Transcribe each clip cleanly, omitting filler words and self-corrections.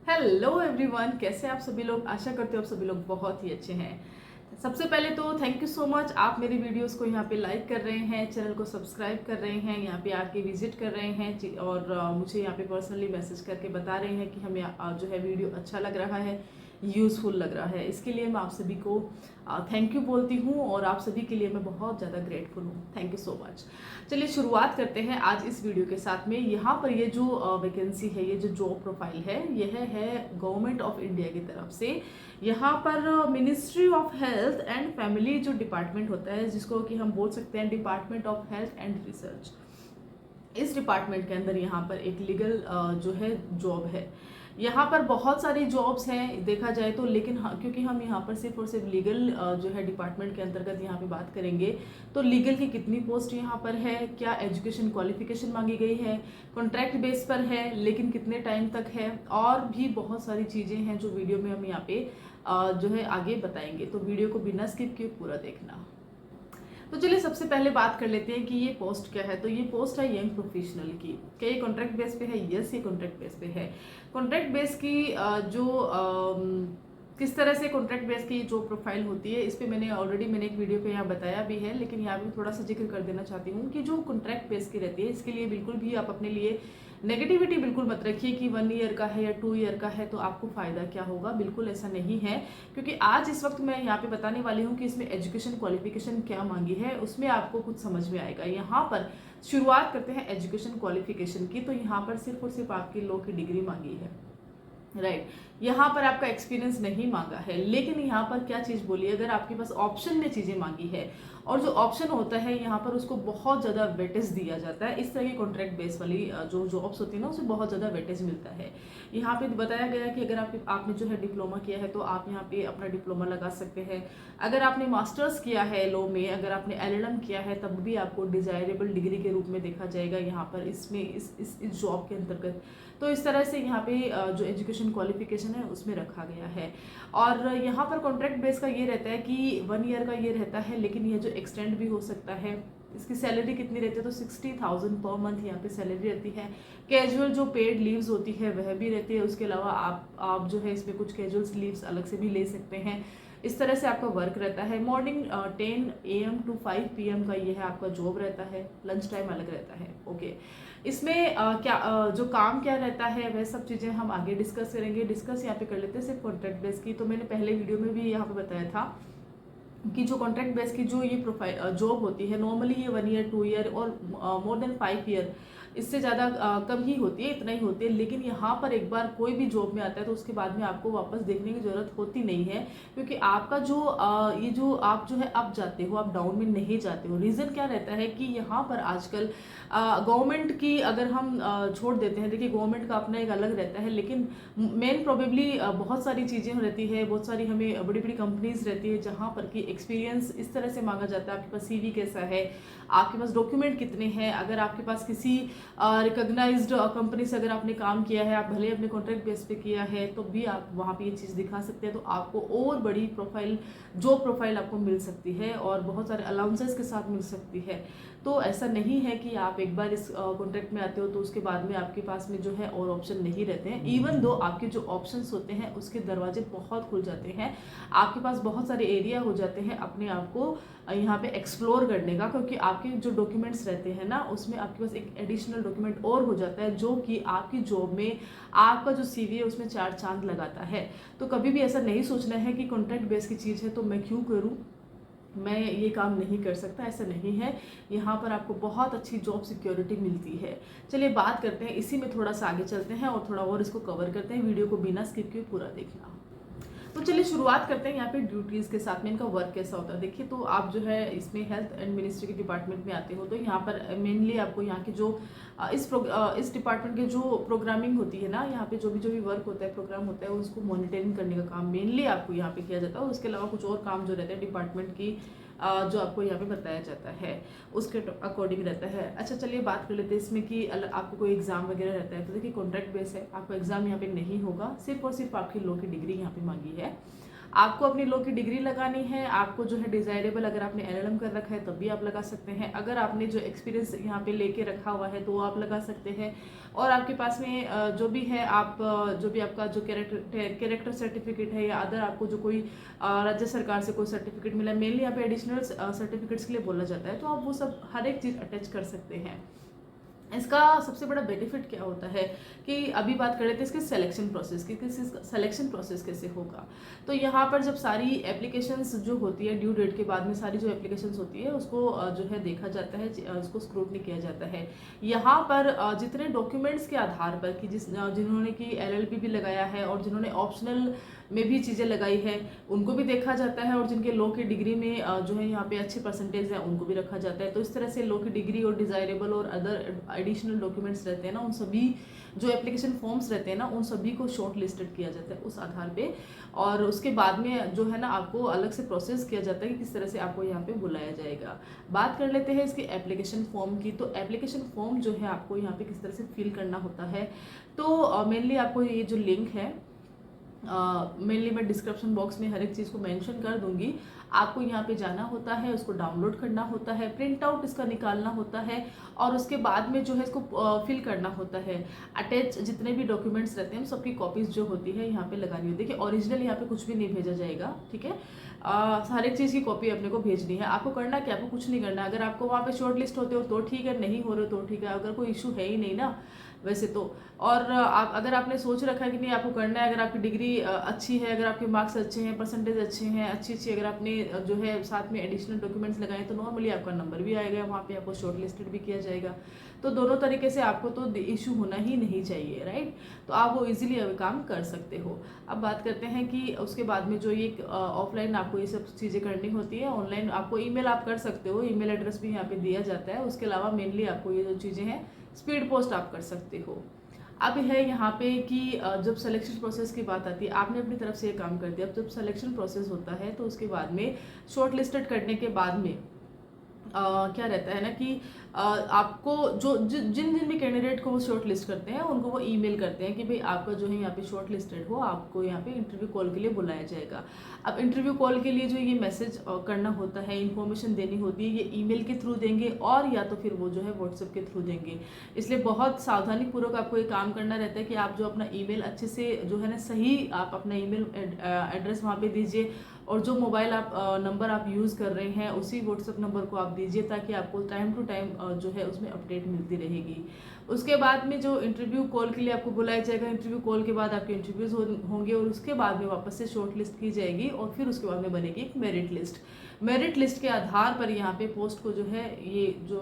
Hello everyone, कैसे आप सभी लोग। आशा करते हो आप सभी लोग बहुत ही अच्छे हैं। सबसे पहले तो थैंक यू सो मच, आप मेरी वीडियोस को यहाँ पे लाइक कर रहे हैं, चैनल को सब्सक्राइब कर रहे हैं, यहाँ पे आके विजिट कर रहे हैं और मुझे यहाँ पे पर्सनली मैसेज करके बता रहे हैं कि हमें जो है वीडियो अच्छा लग रहा है, यूज़फुल लग रहा है। इसके लिए मैं आप सभी को थैंक यू बोलती हूँ और आप सभी के लिए मैं बहुत ज़्यादा ग्रेटफुल हूँ। Thank you so much. चलिए शुरुआत करते हैं आज इस वीडियो के साथ में। यहाँ पर ये जो वैकेंसी है, ये जो जॉब प्रोफाइल है, यह है गवर्नमेंट ऑफ इंडिया की तरफ से। यहाँ पर ministry of health and family जो डिपार्टमेंट होता है, जिसको कि हम बोल सकते हैं department of health and research, इस डिपार्टमेंट के अंदर यहाँ पर एक लीगल जो है जॉब है। यहाँ पर बहुत सारी जॉब्स हैं देखा जाए तो, लेकिन क्योंकि हम यहाँ पर सिर्फ और सिर्फ लीगल जो है डिपार्टमेंट के अंतर्गत यहाँ पे बात करेंगे, तो लीगल की कितनी पोस्ट यहाँ पर है, क्या एजुकेशन क्वालिफिकेशन मांगी गई है, कॉन्ट्रैक्ट बेस पर है, लेकिन कितने टाइम तक है, और भी बहुत सारी चीज़ें हैं जो वीडियो में हम यहाँ पे जो है आगे बताएंगे। तो वीडियो को बिना स्किप किए पूरा देखना। तो चलिए सबसे पहले बात कर लेते हैं कि ये पोस्ट क्या है। तो ये पोस्ट है यंग प्रोफेशनल की। क्या ये कॉन्ट्रैक्ट बेस पे है? यस, ये कॉन्ट्रैक्ट बेस पे है। कॉन्ट्रैक्ट बेस की जो किस तरह से कॉन्ट्रैक्ट बेस की जो प्रोफाइल होती है, इस पे मैंने एक वीडियो पे यहाँ बताया भी है, लेकिन यहाँ भी थोड़ा सा जिक्र कर देना चाहती हूँ कि जो कॉन्ट्रैक्ट बेस की रहती है, इसके लिए बिल्कुल भी आप अपने लिए नेगेटिविटी बिल्कुल मत रखिए कि 1 ईयर का है या 2 ईयर का है तो आपको फ़ायदा क्या होगा। बिल्कुल ऐसा नहीं है, क्योंकि आज इस वक्त मैं यहाँ पे बताने वाली हूँ कि इसमें एजुकेशन क्वालिफिकेशन क्या मांगी है, उसमें आपको कुछ समझ में आएगा। यहाँ पर शुरुआत करते हैं एजुकेशन क्वालिफिकेशन की। तो यहाँ पर सिर्फ और सिर्फ आपकी लॉ की डिग्री मांगी है, राइट। यहाँ पर आपका एक्सपीरियंस नहीं मांगा है, लेकिन यहाँ पर क्या चीज़ बोली, अगर आपके पास ऑप्शन में चीज़ें मांगी है, और जो ऑप्शन होता है यहाँ पर उसको बहुत ज़्यादा वेटेज दिया जाता है। इस तरह की कॉन्ट्रैक्ट बेस वाली जो जॉब्स होती है ना, उसे बहुत ज़्यादा वेटेज मिलता है। यहाँ पे बताया गया है कि अगर आपने जो है डिप्लोमा किया है तो आप यहाँ पे अपना डिप्लोमा लगा सकते हैं। अगर आपने मास्टर्स किया है लॉ में, अगर आपने LLM किया है, तब भी आपको डिजायरेबल डिग्री के रूप में देखा जाएगा यहाँ पर इसमें इस जॉब के अंतर्गत। तो इस तरह से यहाँ पे जो एजुकेशन क्वालिफिकेशन है उसमें रखा गया है। और यहाँ पर कॉन्ट्रैक्ट बेस का ये रहता है कि 1 ईयर का ये रहता है, लेकिन ये जो एक्सटेंड भी हो सकता है। इसकी सैलरी कितनी रहती है? तो 60,000 पर मंथ यहाँ पे सैलरी रहती है। कैजुअल जो पेड लीव्स होती है वह भी रहती है। उसके अलावा आप जो है इसमें कुछ कैजुअल लीव्स अलग से भी ले सकते हैं। इस तरह से आपका वर्क रहता है। मॉर्निंग 10 AM to 5 PM का ये है आपका जॉब रहता है। लंच टाइम अलग रहता है। ओके, इसमें जो काम क्या रहता है वह सब चीज़ें हम आगे डिस्कस करेंगे। डिस्कस यहाँ पे कर लेते हैं सिर्फ कॉन्ट्रैक्ट बेस की। तो मैंने पहले वीडियो में भी यहाँ पे बताया था कि जो कॉन्ट्रैक्ट बेस की जो ये प्रोफाइल जॉब होती है, नॉर्मली ये 1 ईयर 2 ईयर और मोर देन 5 ईयर, इससे ज़्यादा कम ही होती है, इतना ही होती है। लेकिन यहाँ पर एक बार कोई भी जॉब में आता है तो उसके बाद में आपको वापस देखने की ज़रूरत होती नहीं है, क्योंकि आपका जो ये जो आप जो है अप जाते हो, आप डाउन में नहीं जाते हो। रीज़न क्या रहता है कि यहाँ पर आजकल गवर्नमेंट की अगर हम छोड़ देते हैं, देखिए गवर्नमेंट का अपना एक अलग रहता है, लेकिन मेन प्रोबेबली बहुत सारी चीज़ें रहती है, बहुत सारी हमें बड़ी बड़ी कंपनीज रहती है जहाँ पर कि एक्सपीरियंस इस तरह से मांगा जाता है। आपके पास CV कैसा है, आपके पास डॉक्यूमेंट कितने हैं, अगर आपके पास किसी रिकॉग्नाइज्ड कंपनी से अगर आपने काम किया है, आप भले अपने कॉन्ट्रैक्ट बेस पे किया है, तो भी आप वहाँ पे ये चीज़ दिखा सकते हैं। तो आपको और बड़ी प्रोफाइल जॉब प्रोफाइल आपको मिल सकती है और बहुत सारे अलाउंसेस के साथ मिल सकती है। तो ऐसा नहीं है कि आप एक बार इस कॉन्ट्रैक्ट में आते हो तो उसके बाद में आपके पास में जो है और ऑप्शन नहीं रहते हैं। इवन दो आपके जो ऑप्शंस होते हैं उसके दरवाजे बहुत खुल जाते हैं, आपके पास बहुत सारे एरिया हो जाते हैं अपने आप को यहाँ पे एक्सप्लोर करने का, क्योंकि आपके जो डॉक्यूमेंट्स रहते हैं ना, उसमें आपके पास एक एडिशनल डॉक्यूमेंट और हो जाता है, जो कि आपकी जॉब में आपका जो CV है उसमें 4 चांद लगाता है। तो कभी भी ऐसा नहीं सोचना है कि कॉन्ट्रैक्ट बेस की चीज़ है तो मैं क्यों करूँ, मैं ये काम नहीं कर सकता, ऐसा नहीं है। यहाँ पर आपको बहुत अच्छी जॉब सिक्योरिटी मिलती है। चलिए बात करते हैं, इसी में थोड़ा सा आगे चलते हैं और थोड़ा और इसको कवर करते हैं। वीडियो को बिना स्किप किए पूरा देखना। तो चलिए शुरुआत करते हैं यहाँ पे ड्यूटीज़ के साथ में, इनका वर्क कैसा होता है। देखिए, तो आप जो है इसमें हेल्थ एंड मिनिस्ट्री के डिपार्टमेंट में आते हो, तो यहाँ पर मेनली आपको यहाँ के जो इस डिपार्टमेंट के जो प्रोग्रामिंग होती है ना, यहाँ पे जो भी वर्क होता है, प्रोग्राम होता है, उसको मॉनिटरिंग करने का काम मेनली आपको यहाँ पे किया जाता है। और उसके अलावा कुछ और काम जो रहते हैं डिपार्टमेंट की जो आपको यहाँ पे बताया जाता है उसके अकॉर्डिंग रहता है। अच्छा, चलिए बात कर लेते हैं इसमें कि आपको कोई एग्जाम वगैरह रहता है। तो देखिए कॉन्ट्रैक्ट बेस है, आपको एग्जाम यहाँ पे नहीं होगा, सिर्फ और सिर्फ आपकी लॉ की डिग्री यहाँ पे मांगी है। आपको अपनी लॉ की डिग्री लगानी है, आपको जो है डिजायरेबल, अगर आपने LLM कर रखा है तब भी आप लगा सकते हैं, अगर आपने जो एक्सपीरियंस यहाँ पे लेके रखा हुआ है तो वो आप लगा सकते हैं, और आपके पास में जो भी है, आप जो भी आपका जो कैरेक्टर सर्टिफिकेट है या अदर आपको जो कोई राज्य सरकार से कोई सर्टिफिकेट मिला है, मेनली यहाँ पे एडिशनल सर्टिफिकेट्स के लिए बोला जाता है, तो आप वो सब हर एक चीज़ अटैच कर सकते हैं। इसका सबसे बड़ा बेनिफिट क्या होता है कि अभी बात कर रहे थे इसके सिलेक्शन प्रोसेस की, सिलेक्शन प्रोसेस कैसे होगा। तो यहाँ पर जब सारी एप्लीकेशंस जो होती है ड्यू डेट के बाद में, सारी जो एप्लीकेशंस होती है उसको जो है देखा जाता है, उसको स्क्रूटनी किया जाता है। यहाँ पर जितने डॉक्यूमेंट्स के आधार पर कि जिन्होंने की LLB भी लगाया है और जिन्होंने ऑप्शनल में भी चीज़ें लगाई है उनको भी देखा जाता है, और जिनके लॉ की डिग्री में जो है यहाँ पे अच्छे परसेंटेज है उनको भी रखा जाता है। तो इस तरह से लॉ की डिग्री और डिजायरेबल और अदर एडिशनल डॉक्यूमेंट्स रहते हैं ना, उन सभी जो एप्लीकेशन फॉर्म्स रहते हैं ना, उन सभी को शॉर्ट लिस्टेड किया जाता है उस आधार पे, और उसके बाद में जो है ना आपको अलग से प्रोसेस किया जाता है कि किस तरह से आपको यहाँ पे बुलाया जाएगा। बात कर लेते हैं इसके एप्लीकेशन फॉर्म की। तो एप्लीकेशन फॉर्म जो है आपको यहाँ पे किस तरह से फिल करना होता है, तो मेनली आपको ये जो लिंक है, मेनली मैं डिस्क्रिप्शन बॉक्स में हर एक चीज़ को मेंशन कर दूंगी। आपको यहाँ पे जाना होता है, उसको डाउनलोड करना होता है, प्रिंट आउट इसका निकालना होता है, और उसके बाद में जो है इसको फिल करना होता है। अटैच जितने भी डॉक्यूमेंट्स रहते हैं सबकी कॉपीज जो होती है यहाँ पे लगानी होती है। देखिए ओरिजिनल यहाँ पे कुछ भी नहीं भेजा जाएगा, ठीक है। हर एक चीज़ की कॉपी अपने को भेजनी है। आपको करना क्या, आपको कुछ नहीं करना। अगर आपको वहाँ पे शॉर्ट लिस्ट होते हो तो ठीक है, नहीं हो रहे तो ठीक है, अगर कोई इशू है ही नहीं ना वैसे तो। और आप अगर आपने सोच रखा है कि नहीं आपको करना है, अगर आपकी डिग्री अच्छी है, अगर आपके मार्क्स अच्छे हैं, परसेंटेज अच्छे हैं, अच्छी अगर आपने जो है साथ में एडिशनल डॉक्यूमेंट्स लगाए तो नॉर्मली आपका नंबर भी आएगा, वहाँ पे आपको शॉर्ट लिस्टेड भी किया जाएगा। तो दोनों तरीके से आपको तो इशू होना ही नहीं चाहिए, राइट। तो आप वो इजीली अब काम कर सकते हो। अब बात करते हैं कि उसके बाद में जो ये ऑफलाइन आपको ये सब चीज़ें करनी होती है, ऑनलाइन आपको ईमेल आप कर सकते हो, ईमेल एड्रेस भी यहाँ पे दिया जाता है। उसके अलावा मेनली आपको ये जो चीज़ें हैं स्पीड पोस्ट आप कर सकते हो। अब है यहाँ पे कि जब सिलेक्शन प्रोसेस की बात आती है, आपने अपनी तरफ से ये काम कर दिया। अब जब सिलेक्शन प्रोसेस होता है तो उसके बाद में शॉर्ट लिस्टेड करने के बाद में क्या रहता है ना कि आपको जिन जिन भी कैंडिडेट को वो शॉर्ट लिस्ट करते हैं उनको वो ईमेल करते हैं कि भाई आपका जो है यहाँ पे शॉर्ट लिस्टेड हो, आपको यहाँ पे इंटरव्यू कॉल के लिए बुलाया जाएगा। अब इंटरव्यू कॉल के लिए जो ये मैसेज करना होता है, इन्फॉर्मेशन देनी होती है, ये ईमेल के थ्रू देंगे और या तो फिर वो जो है व्हाट्सएप के थ्रू देंगे। इसलिए बहुत सावधानी पूर्वक आपको ये काम करना रहता है कि आप जो अपना ईमेल अच्छे से जो है ना सही आप अपना ईमेल एड्रेस वहाँ पे दीजिए, और जो मोबाइल आप नंबर आप यूज़ कर रहे हैं उसी व्हाट्सएप नंबर को आप दीजिए, ताकि आपको टाइम टू टाइम जो है उसमें अपडेट मिलती रहेगी। उसके बाद में जो इंटरव्यू कॉल के लिए आपको बुलाया जाएगा, इंटरव्यू कॉल के बाद आपके इंटरव्यूज होंगे, और उसके बाद में वापस से शॉर्ट लिस्ट की जाएगी, और फिर उसके बाद में बनेगी एक मेरिट लिस्ट। मेरिट लिस्ट के आधार पर यहाँ पे पोस्ट को जो है ये जो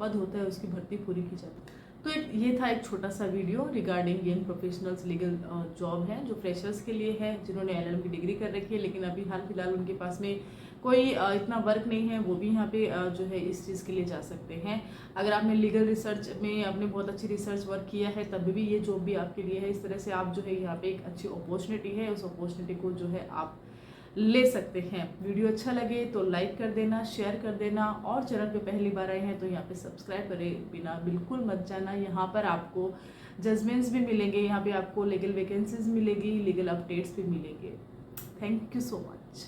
पद होता है उसकी भर्ती पूरी की जाती है। तो ये था एक छोटा सा video regarding young professionals legal job है, जो फ्रेशर्स के लिए है, जिन्होंने LLM की डिग्री कर रखी है लेकिन अभी हाल फिलहाल उनके पास में कोई इतना वर्क नहीं है, वो भी यहाँ पे जो है इस चीज़ के लिए जा सकते हैं। अगर आपने लीगल रिसर्च में आपने बहुत अच्छी रिसर्च वर्क किया है तब भी ये जॉब भी आपके लिए है। इस तरह से आप जो है यहाँ पे एक अच्छी अपॉर्चुनिटी है, उस अपॉर्चुनिटी को जो है आप ले सकते हैं। वीडियो अच्छा लगे तो लाइक कर देना, शेयर कर देना, और चैनल पे पहली बार आए हैं तो यहाँ पे सब्सक्राइब करे बिना बिल्कुल मत जाना। यहाँ पर आपको जजमेंट्स भी मिलेंगे, यहाँ पे आपको लीगल वैकेंसीज मिलेगी, लीगल अपडेट्स भी मिलेंगे। Thank you so much.